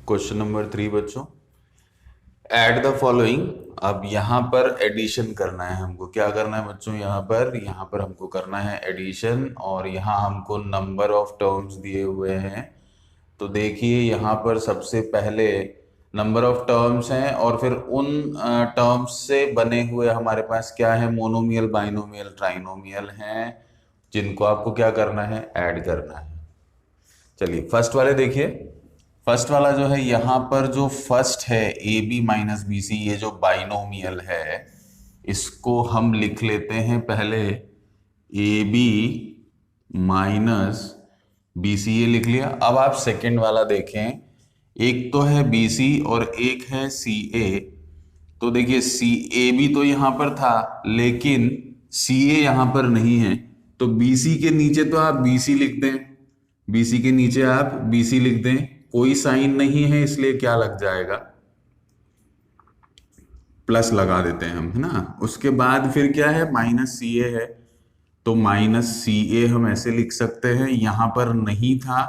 Question number 3 बच्चों, add the following. अब यहाँ पर एडिशन करना है हमको। क्या करना है बच्चों? यहाँ पर हमको करना है एडिशन, और यहाँ हमको नंबर ऑफ टर्म्स दिए हुए हैं। तो देखिए यहाँ पर सबसे पहले नंबर ऑफ टर्म्स हैं, और फिर उन टर्म्स से बने हुए हमारे पास क्या है? मोनोमियल, बाइनोमियल, ट्राइनोमियल हैं, जिनको आपको क्या करना है? ऐड करना है। चलिए फर्स्ट वाले देखिए। फर्स्ट वाला जो है, यहाँ पर जो फर्स्ट है A B minus B C, ये जो बाइनोमियल है, इसको हम लिख लेते हैं पहले A B minus B C, ये लिख लिया। अब आप सेकंड वाला देखें, एक तो है बी सी और एक है सी ए। तो देखिए सी ए बी तो यहां पर था, लेकिन सी ए यहां पर नहीं है। तो बी सी के नीचे तो आप बी सी लिख दें, बीसी के नीचे आप बीसी लिख दें। कोई साइन नहीं है इसलिए क्या लग जाएगा? प्लस लगा देते हैं हम, है ना। उसके बाद फिर क्या है? माइनस सी ए है, तो माइनस सी ए हम ऐसे लिख सकते हैं। यहां पर नहीं था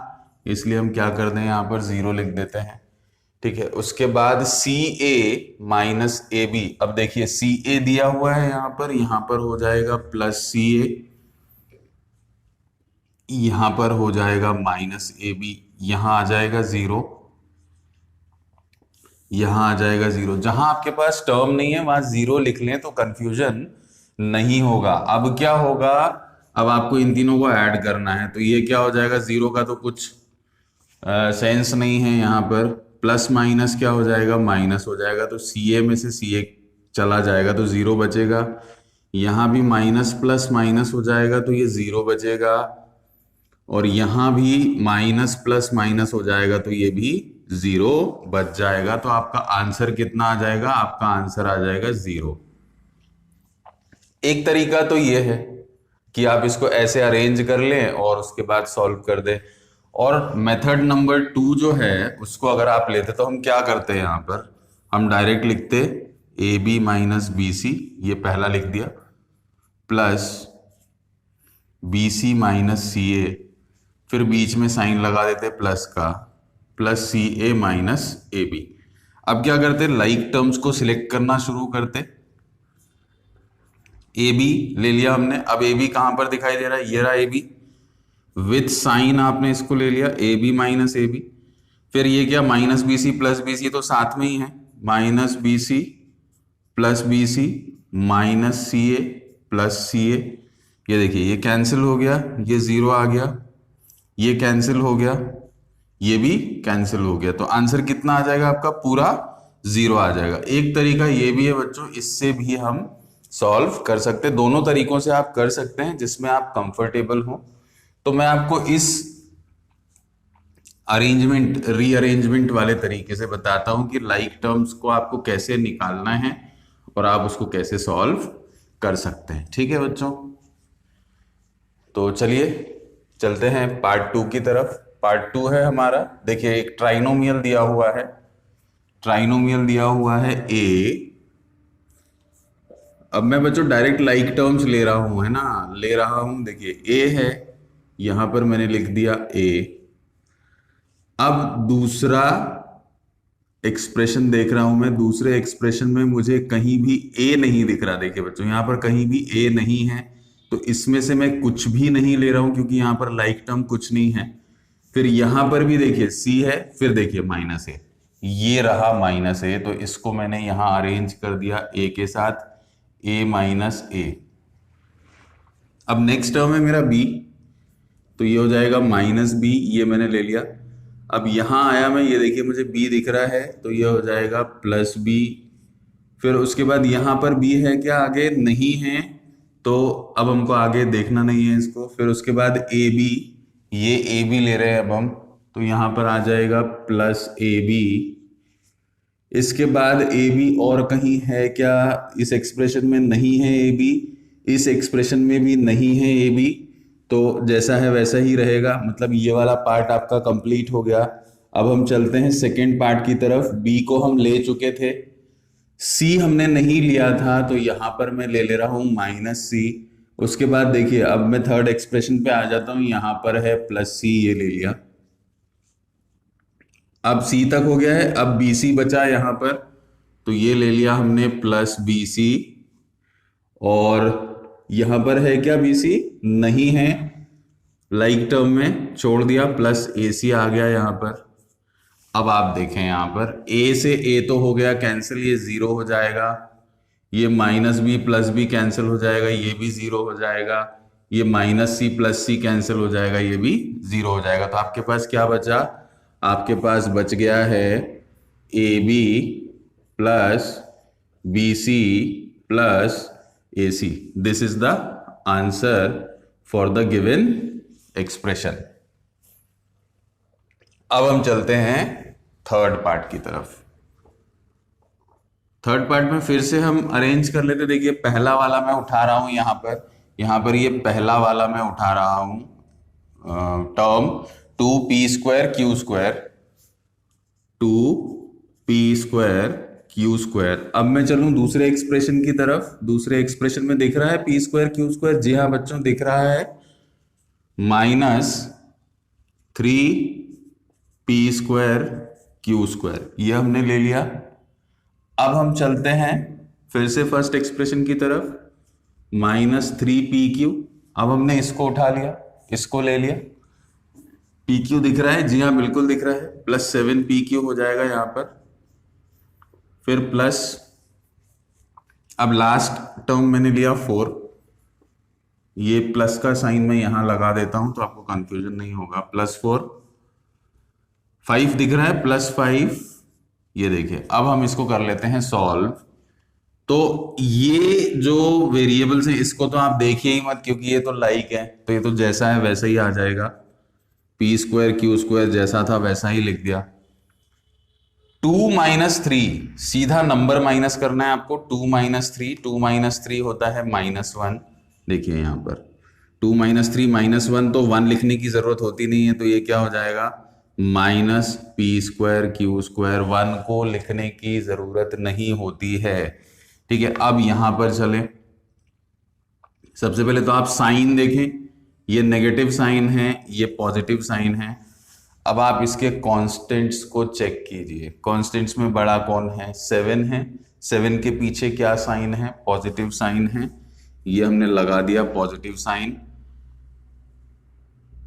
इसलिए हम क्या कर दें? यहां पर जीरो लिख देते हैं, ठीक है। उसके बाद सी ए माइनस ए बी। अब देखिए सी ए दिया हुआ है यहां पर हो जाएगा प्लस सी ए, यहां पर हो जाएगा माइनस ए बी, यहां आ जाएगा जीरो, यहां आ जाएगा जीरो। जहां आपके पास टर्म नहीं है वहां जीरो लिख लें तो कंफ्यूजन नहीं होगा। अब क्या होगा? अब आपको इन तीनों को ऐड करना है, तो ये क्या हो जाएगा? जीरो का तो कुछ सेंस नहीं है यहाँ पर। प्लस माइनस क्या हो जाएगा? माइनस हो जाएगा। तो सी ए में से सी ए चला जाएगा तो जीरो बचेगा। यहाँ भी माइनस प्लस माइनस हो जाएगा तो ये जीरो बचेगा, और यहां भी माइनस प्लस माइनस हो जाएगा तो ये भी जीरो बच जाएगा। तो आपका आंसर कितना आ जाएगा? आपका आंसर आ जाएगा जीरो। एक तरीका तो ये है कि आप इसको ऐसे अरेंज कर लें और उसके बाद सॉल्व कर दें। और मेथड नंबर 2 जो है उसको अगर आप लेते तो हम क्या करते हैं? यहां पर हम डायरेक्ट लिखते A B minus B C, ये पहला लिख दिया, plus B C minus C A, फिर बीच में साइन लगा देते प्लस का, plus C A minus A B. अब क्या करते? लाइक टर्म्स को सिलेक्ट करना शुरू करते। ए बी ले लिया हमने। अब ए बी कहां पर दिखाई दे रहा है? ये रहा ए बी, विथ साइन आपने इसको ले लिया A B minus A B. फिर ये क्या? Minus B C plus B C, तो साथ में ही है, minus B C plus B C minus C A plus C A. ये देखिए ये कैंसिल हो गया, ये जीरो आ गया, ये कैंसिल हो गया, ये भी कैंसिल हो गया। तो आंसर कितना आ जाएगा आपका? पूरा जीरो आ जाएगा। एक तरीका ये भी है बच्चों, इससे भी हम सॉल्व कर सकते हैं। दोनों तरीकों से आप कर सकते हैं जिसमें आप कंफर्टेबल हो। तो मैं आपको इस अरेंजमेंट रीअरेंजमेंट वाले तरीके से बताता हूं कि लाइक टर्म्स को आपको कैसे निकालना है और आप उसको कैसे सॉल्व कर सकते हैं। ठीक है बच्चों, तो चलिए चलते हैं पार्ट 2 की तरफ। पार्ट 2 है हमारा। देखिए एक ट्राइनोमियल दिया हुआ है, ट्राइनोमियल दिया हुआ है ए। अब मैं बच्चों डायरेक्ट लाइक टर्म्स ले रहा हूं, है ना, ले रहा हूं। देखिए ए है, यहां पर मैंने लिख दिया ए। अब दूसरा एक्सप्रेशन देख रहा हूं मैं, दूसरे एक्सप्रेशन में मुझे कहीं भी ए नहीं दिख रहा। देखिए बच्चों यहां पर कहीं भी ए नहीं है, तो इसमें से मैं कुछ भी नहीं ले रहा हूं क्योंकि यहां पर लाइक टर्म कुछ नहीं है। फिर यहां पर भी देखिए सी है, फिर देखिए माइनस ए, ये रहा माइनस ए, तो इसको मैंने यहां अरेंज कर दिया ए के साथ, ए माइनस ए। अब नेक्स्ट टर्म है मेरा बी, तो ये हो जाएगा माइनस बी, ये मैंने ले लिया। अब यहां आया मैं, ये देखिए मुझे बी दिख रहा है, तो ये हो जाएगा प्लस बी। फिर उसके बाद यहां पर बी है क्या? आगे नहीं है, तो अब हमको आगे देखना नहीं है इसको। फिर उसके बाद ए बी, ये ए बी ले रहे हैं अब हम, तो यहां पर आ जाएगा प्लस ए बी। इसके बाद ए बी और कहीं है क्या? इस एक्सप्रेशन में नहीं है ए बी, इस एक्सप्रेशन में भी नहीं है ए बी, तो जैसा है वैसा ही रहेगा। मतलब ये वाला पार्ट आपका कंप्लीट हो गया। अब हम चलते हैं सेकेंड पार्ट की तरफ। बी को हम ले चुके थे, सी हमने नहीं लिया था, तो यहां पर मैं ले ले रहा हूं माइनस सी। उसके बाद देखिए अब मैं थर्ड एक्सप्रेशन पे आ जाता हूं, यहां पर है प्लस सी, ये ले लिया। अब सी तक हो गया है, अब बी सी बचा यहां पर, तो ये ले लिया हमने प्लस बी सी, और यहां पर है क्या बी सी, नहीं है, लाइक टर्म में छोड़ दिया, प्लस ए सी आ गया यहां पर। अब आप देखें यहां पर ए से ए तो हो गया कैंसिल, ये जीरो हो जाएगा, ये minus B plus B cancel हो जाएगा, ये भी जीरो हो जाएगा, ये minus C plus C cancel हो जाएगा, ये भी जीरो हो जाएगा। तो आपके पास क्या बचा, आपके पास बच गया है A B plus B C plus A C. This is the answer for the given expression. अब हम चलते हैं थर्ड पार्ट की तरफ। थर्ड पार्ट में फिर से हम अरेंज कर लेते। देखिए पहला वाला मैं उठा रहा हूं यहां पर ये पहला वाला मैं उठा रहा हूं टर्म 2p² q²। अब मैं चलूं दूसरे एक्सप्रेशन की तरफ। दूसरे एक्सप्रेशन में दिख रहा है p² q², जी हाँ बच्चों दिख रहा है, -3p² q², ये हमने ले लिया। अब हम चलते हैं फिर से फर्स्ट एक्सप्रेशन की तरफ, -3pq। अब हमने इसको उठा लिया, इसको ले लिया, pq दिख रहा है, जी हाँ बिल्कुल दिख रहा है, +7pq हो जाएगा यहां पर, फिर प्लस, अब लास्ट टर्म मैंने लिया 4, ये प्लस का साइन मैं यहां लगा देता हूं तो आपको कंफ्यूजन नहीं होगा, +4, 5 दिख रहा है, +5, ये देखिए। अब हम इसको कर लेते हैं सॉल्व। तो ये जो वेरिएबल्स हैं इसको तो आप देखिए ही मत, क्योंकि ये तो लाइक है, तो ये तो जैसा है वैसा ही आ जाएगा, p² q² जैसा था वैसा ही लिख दिया। 2 - 3 सीधा नंबर माइनस करना है आपको, 2 - 3, 2 - 3 होता है -1। देखिए यहां पर 2 - 3 -1, तो 1 लिखने की जरूरत होती नहीं है, तो ये क्या हो जाएगा, -p² q², 1 को लिखने की जरूरत नहीं होती है। ठीक है, अब यहां पर चले, सबसे पहले तो आप साइन देखें, ये नेगेटिव साइन है, ये पॉजिटिव साइन है। अब आप इसके कांस्टेंट्स को चेक कीजिए, कांस्टेंट्स में बड़ा कौन है, 7 है, 7 के पीछे क्या साइन है, पॉजिटिव साइन है, ये हमने लगा दिया पॉजिटिव साइन।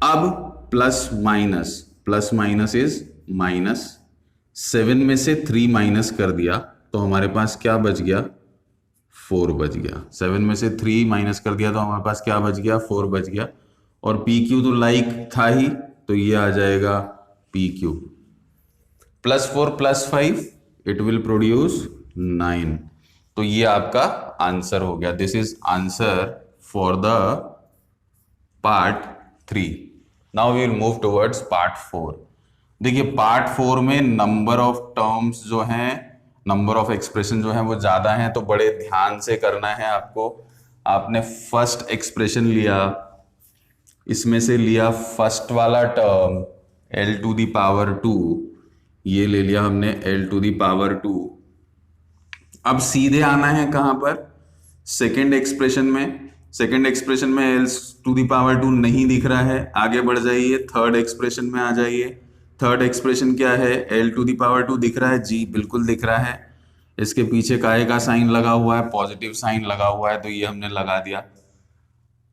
अब प्लस माइनस इज माइनस, 7 में से 3 माइनस कर दिया तो हमारे पास क्या बच गया, 4 बच गया। 7 में से 3 माइनस कर दिया तो हमारे पास क्या बच गया, 4 बच गया। और PQ तो लाइक था ही, तो ये आ जाएगा PQ। +4 +5 it will produce 9। तो ये आपका आंसर हो गया। This is answer for the part 3। Now we will move towards part 4। देखिए पार्ट 4 में नंबर ऑफ टर्म्स जो हैं, नंबर ऑफ एक्सप्रेशन जो है वो ज्यादा हैं, तो बड़े ध्यान से करना है आपको। आपने फर्स्ट एक्सप्रेशन लिया, इसमें से लिया फर्स्ट वाला टर्म l⁻², ये ले लिया हमने l⁻²। अब सीधे आना है कहां पर, सेकेंड एक्सप्रेशन में। सेकेंड एक्सप्रेशन में l⁻² नहीं दिख रहा है, आगे बढ़ जाइए, थर्ड एक्सप्रेशन में आ जाइए। थर्ड एक्सप्रेशन क्या है, l⁻² दिख रहा है, जी बिल्कुल दिख रहा है। इसके पीछे काय का साइन लगा हुआ है, पॉजिटिव साइन लगा हुआ है, तो ये हमने लगा दिया।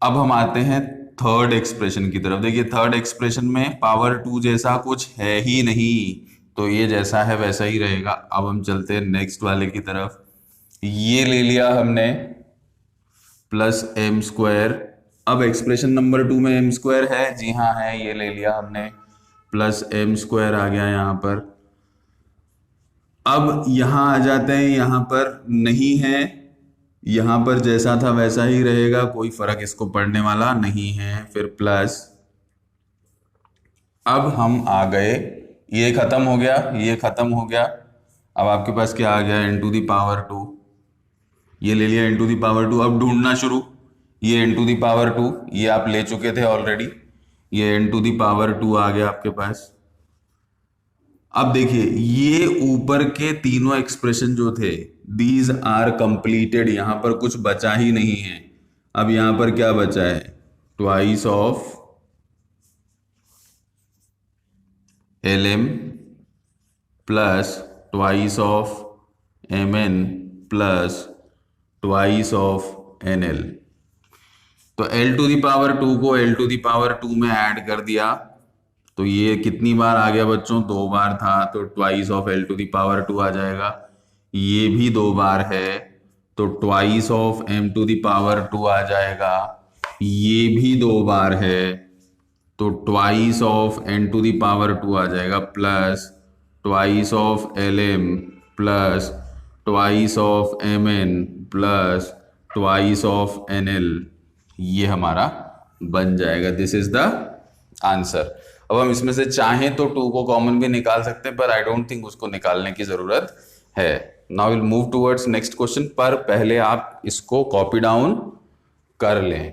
अब हम आते हैं थर्ड एक्सप्रेशन की तरफ। देखिए थर्ड एक्सप्रेशन में पावर 2 जैसा कुछ है ही नहीं, तो ये जैसा है वैसा ही रहेगा। अब हम चलते हैं नेक्स्ट वाले की तरफ। ये ले लिया हमने +m²। अब एक्सप्रेशन नंबर 2 में m² है, जी हाँ है, ये ले लिया हमने, +m² आ गया यहां पर। अब यहां आ जाते हैं, यहां पर नहीं है, यहां पर जैसा था वैसा ही रहेगा, कोई फर्क इसको पड़ने वाला नहीं है। फिर प्लस, अब हम आ गए, ये खत्म हो गया, ये खत्म हो गया। अब आपके पास क्या आ गया, n⁻², ये ले लिया n⁻²। अब ढूंढना शुरू, ये n⁻², ये आप ले चुके थे ऑलरेडी, ये n⁻² आ गया आपके पास। अब देखिए ये ऊपर के तीनों एक्सप्रेशन जो थे, दीज आर कंप्लीटेड, यहां पर कुछ बचा ही नहीं है। अब यहां पर क्या बचा है, twice of lm plus twice of Mn plus twice of Nl। तो L टू दी पावर 2 को L टू दी पावर 2 में ऐड कर दिया, तो ये कितनी बार आ गया बच्चों? 2 बार था, तो twice of L to the power 2 आ जाएगा। ये भी 2 बार है, तो twice of M to the power 2 आ जाएगा। ये भी 2 बार है, तो twice of N to the power 2 आ जाएगा, plus twice of Lm plus twice of Mn plus twice of Nl। ये हमारा बन जाएगा। This is the answer. अब हम इसमें से चाहें तो 2 को कॉमन भी निकाल सकते हैं, पर आई डोंट थिंक उसको निकालने की जरूरत है। Now will move towards next question, पर पहले आप इसको कॉपी डाउन कर लें।